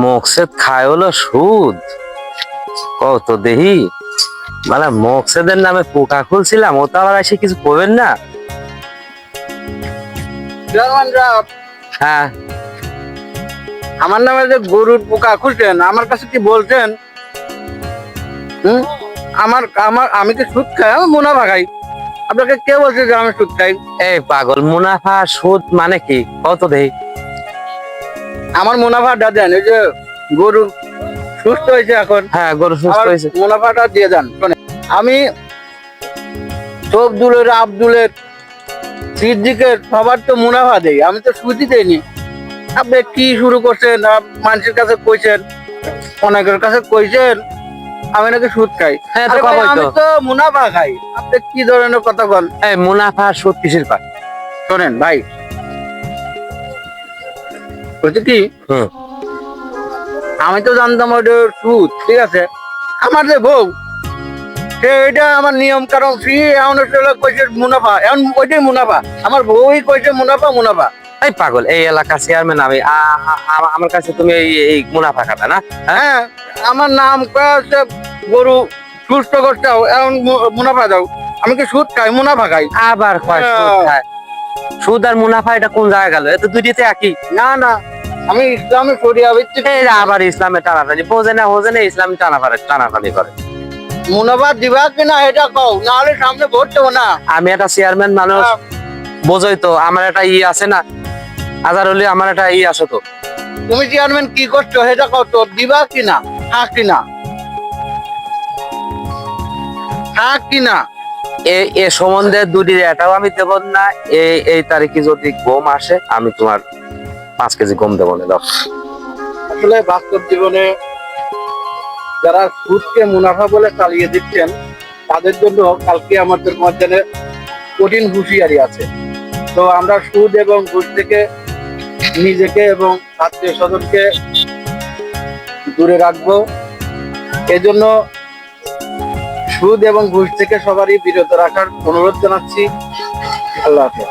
মকসেদ খায় হলো সুদ, কত দেহি মানে মকসেদের নামে পোকা খুলছিলাম, ও তো আবার এসে কিছু করবেন না। হ্যাঁ, আমার নামে যে গরুর পোকা খুঁজছেন, আমার কাছে কি বলছেন? আমার আমার আমি কি সুদ খাই? আমি মুনাফা খাই। আপনাকে কে বলছে যে আমি সুদ খাই? এই পাগল, মুনাফা সুদ মানে কি কত দেহি? আমার মুনাফাটা দেন, এই যে গরু সুস্থ হয়েছে এখন, হ্যাঁ, গরু সুস্থ আমার হয়েছে। মুনাফাটা দিয়ে দেন। শোনেন, আমি সবদুলের, আব্দুলের, সিদ্দিকের সবার তো মুনাফা দেই, আমি তো সুদই দেইনি। আপনি কি শুরু করছেন? মানুষের কাছে কইছেন, অনেকের কাছে কইছেন আমি নাকি সুদ খাই। হ্যাঁ, তো আরে ভাই, কবই আমি তো। তো মুনাফা খাই। আপনি কি ধরনের কথা বল? এই মুনাফা আর সুদ কিসের পায়? শোনেন ভাই, বলছি কি, হুম। আমি তো জানতাম ওটা সুদ, ঠিক আছে। আমার যে বউ, সে এটা আমার নিয়ম কারণ ফ্রি, এমন কইছে মুনাফা, এমন ওইটাই মুনাফা। আমার বউই কইছে মুনাফা মুনাফা। এই পাগল, এই এলাকার চেয়ারম্যান আমি, আমার কাছে তুমি এই মুনাফা খাবে না? হ্যাঁ, আমার নাম কয়েছে গরু সুস্থ করতে হবে, এমন মুনাফা দাও। আমি কি সুদ খাই? মুনাফা খাই। আবার কয় সুদ খায়? সুদ আর মুনাফা এটা কোন জায়গায় গেল? এ তো দুইটাতে একই। না না, আমি ইসলামে শরিয়া ভিত্তিক। এই আবার ইসলামে টানাটানি, বোঝে না ইসলামে টানাটানি করে। মুনাফা দিবা কিনা এটা কও, নাহলে সামনে ভোট দেবো না। আমি একটা চেয়ারম্যান মানুষ, বোঝোই তো, আমার একটা আছে না, আজারুলি, আমার একটা আছে তো। তুমি চেয়ারম্যান কি করছো সেটা কও তো, দিবা কিনা, থাক কিনা, থাক কিনা। এ সম্বন্ধে দুটির এটাও আমি দেব না। এই তারিখে যদি গম আসে, আমি তোমার 5 কেজি গম দেবো না। দাও। আসলে বাস্তব জীবনে যারা সুদকে মুনাফা বলে চালিয়ে দিচ্ছেন, তাদের জন্য কালকে আমাদের মধ্যে কঠিন হুঁশিয়ারি আছে। তো আমরা সুদ এবং ঘুষ থেকে নিজেকে এবং আত্মীয় স্বজনকে দূরে রাখবো। এজন্য সুদ এবং ঘুষ থেকে সবারই বিরত রাখার অনুরোধ জানাচ্ছি। আল্লাহ হাফেজ।